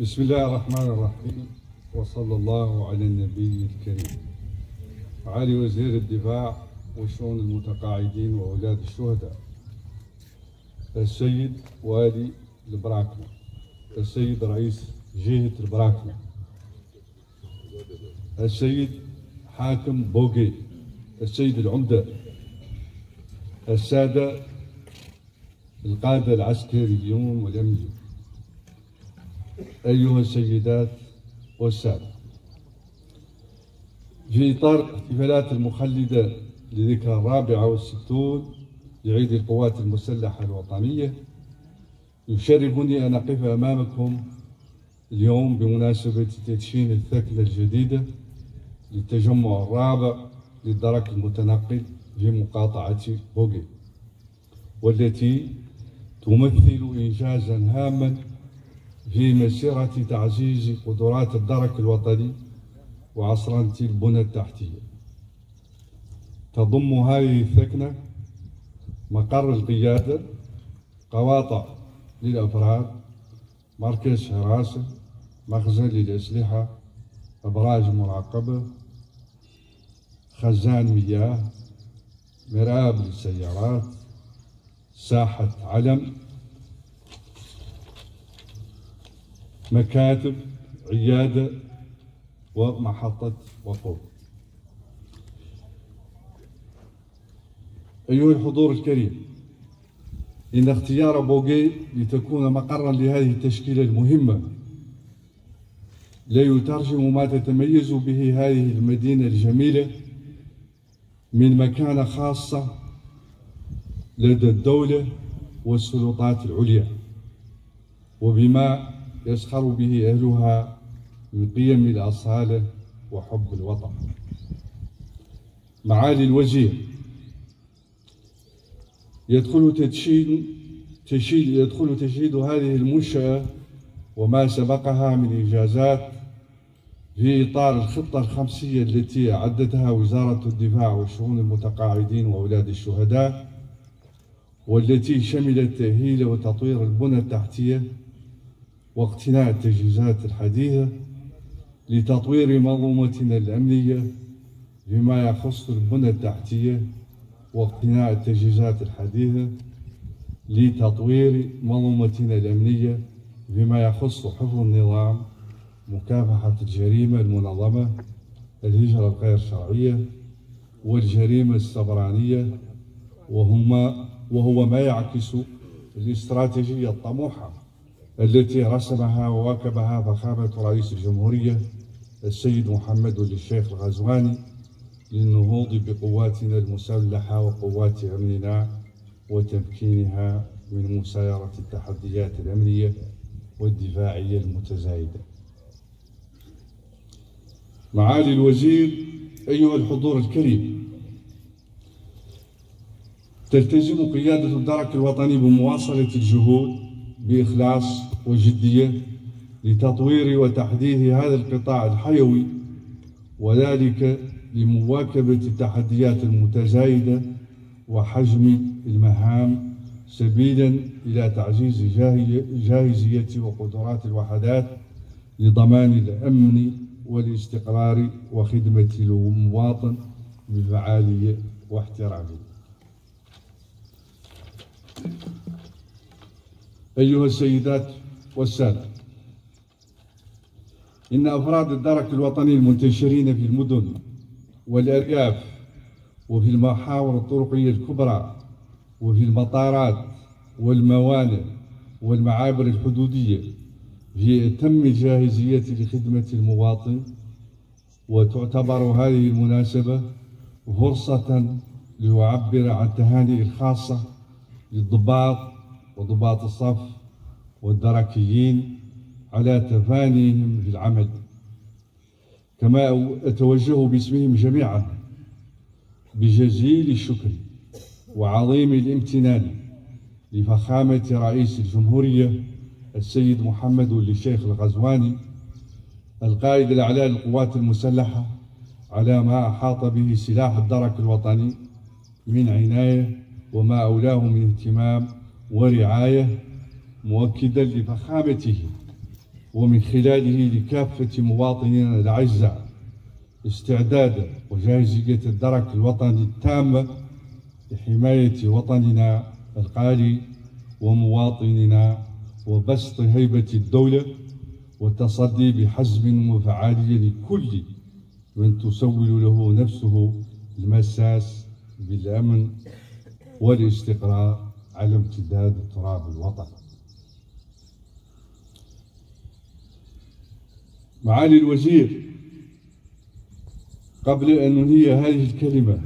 بسم الله الرحمن الرحيم، وصلى الله على النبي الكريم. معالي وزير الدفاع وشؤون المتقاعدين وأولاد الشهداء، السيد والي البراكنة، السيد رئيس جهة البراكنة، السيد حاكم بوغي، السيد العمدة، السادة القادة العسكريون والأمنيون، أيها السيدات والسادة، في إطار الاحتفالات المخلدة لذكرى 64 لعيد القوات المسلحة الوطنية، يشرفني أن أقف أمامكم اليوم بمناسبة تدشين الثكنة الجديدة للتجمع الرابع للدرك المتنقل في مقاطعة بوغي، والتي تمثل إنجازا هاما في مسيرة تعزيز قدرات الدرك الوطني وعصرنة البنى التحتية. تضم هذه الثكنة مقر القيادة، قواطع للأفراد، مركز حراسة، مخزن للأسلحة، أبراج مراقبة، خزان مياه، مرآب للسيارات، ساحة علم، مكاتب، عيادة، ومحطة وقود. أيها الحضور الكريم، إن اختيار بوغي لتكون مقرا لهذه التشكيلة المهمة لا يترجم ما تتميز به هذه المدينة الجميلة من مكانة خاصة لدى الدولة والسلطات العليا، وبما يسخر به أهلها من قيم الأصالة وحب الوطن. معالي الوزير، يدخل تشييد هذه المنشأة وما سبقها من إنجازات في إطار الخطة الخمسية التي أعدتها وزارة الدفاع وشؤون المتقاعدين وأولاد الشهداء، والتي شملت تأهيل وتطوير البنى التحتية واقتناء التجهيزات الحديثة لتطوير منظومتنا الأمنية فيما يخص البنى التحتية واقتناء التجهيزات الحديثة لتطوير منظومتنا الأمنية فيما يخص حفظ النظام، مكافحة الجريمة المنظمة، الهجرة الغير شرعية، والجريمة السبرانية، وهو ما يعكس الاستراتيجية الطموحة التي رسمها وواكبها فخامة رئيس الجمهورية السيد محمد ولي الشيخ الغزواني للنهوض بقواتنا المسلحة وقوات أمننا وتمكينها من مسايرة التحديات الأمنية والدفاعية المتزايدة. معالي الوزير، أيها الحضور الكريم، تلتزم قيادة الدرك الوطني بمواصلة الجهود بإخلاص وجدية لتطوير وتحديث هذا القطاع الحيوي، وذلك لمواكبة التحديات المتزايدة وحجم المهام سبيلا إلى تعزيز جاهزية وقدرات الوحدات لضمان الأمن والاستقرار وخدمة المواطن بفعالية واحترافية. أيها السيدات والسادة، إن أفراد الدرك الوطني المنتشرين في المدن والأرياف وفي المحاور الطرقية الكبرى وفي المطارات والموانئ والمعابر الحدودية في أتم الجاهزية لخدمة المواطن، وتعتبر هذه المناسبة فرصة ليعبر عن تهانئ الخاصة للضباط وضباط الصف والدركيين على تفانيهم في العمل، كما أتوجه باسمهم جميعا بجزيل الشكر وعظيم الامتنان لفخامة رئيس الجمهورية السيد محمد ولي الشيخ الغزواني القائد الأعلى للقوات المسلحة على ما أحاط به سلاح الدرك الوطني من عناية وما أولاه من اهتمام ورعاية، مؤكدا لفخامته ومن خلاله لكافة مواطنينا الأعزاء استعدادا وجاهزية الدرك الوطني التامة لحماية وطننا الغالي ومواطننا وبسط هيبة الدولة والتصدي بحزم وفعالية لكل من تسول له نفسه المساس بالأمن والاستقرار على امتداد تراب الوطن. معالي الوزير، قبل أن أنهي هذه الكلمة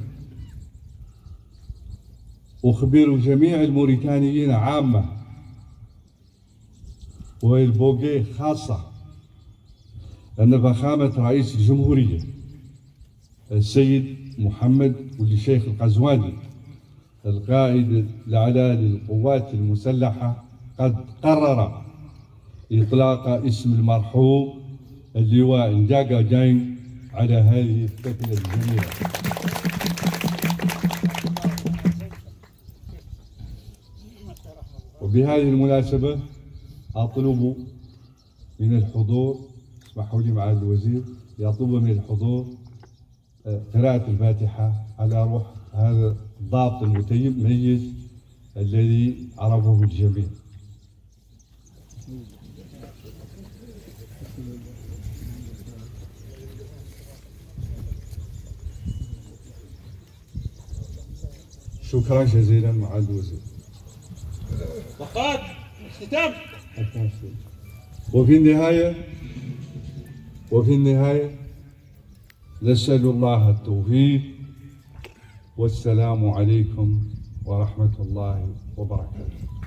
أخبر جميع الموريتانيين عامة والبوغي خاصة أن فخامة رئيس الجمهورية السيد محمد ولي الشيخ القزواني القائد الأعلى للقوات المسلحة قد قرر إطلاق اسم المرحوم اللواء نجاغا جاين على هذه الثكنة الجميلة. وبهذه المناسبة أطلب من الحضور، اسمحوا لي معالي الوزير، يطلب من الحضور قراءة الفاتحة على روح هذا الضابط المتميز الذي عرفه الجميع. شكرا جزيلا معالي الوزير. وقاد الختام. وفي النهاية نسأل الله التوفيق، والسلام عليكم ورحمة الله وبركاته.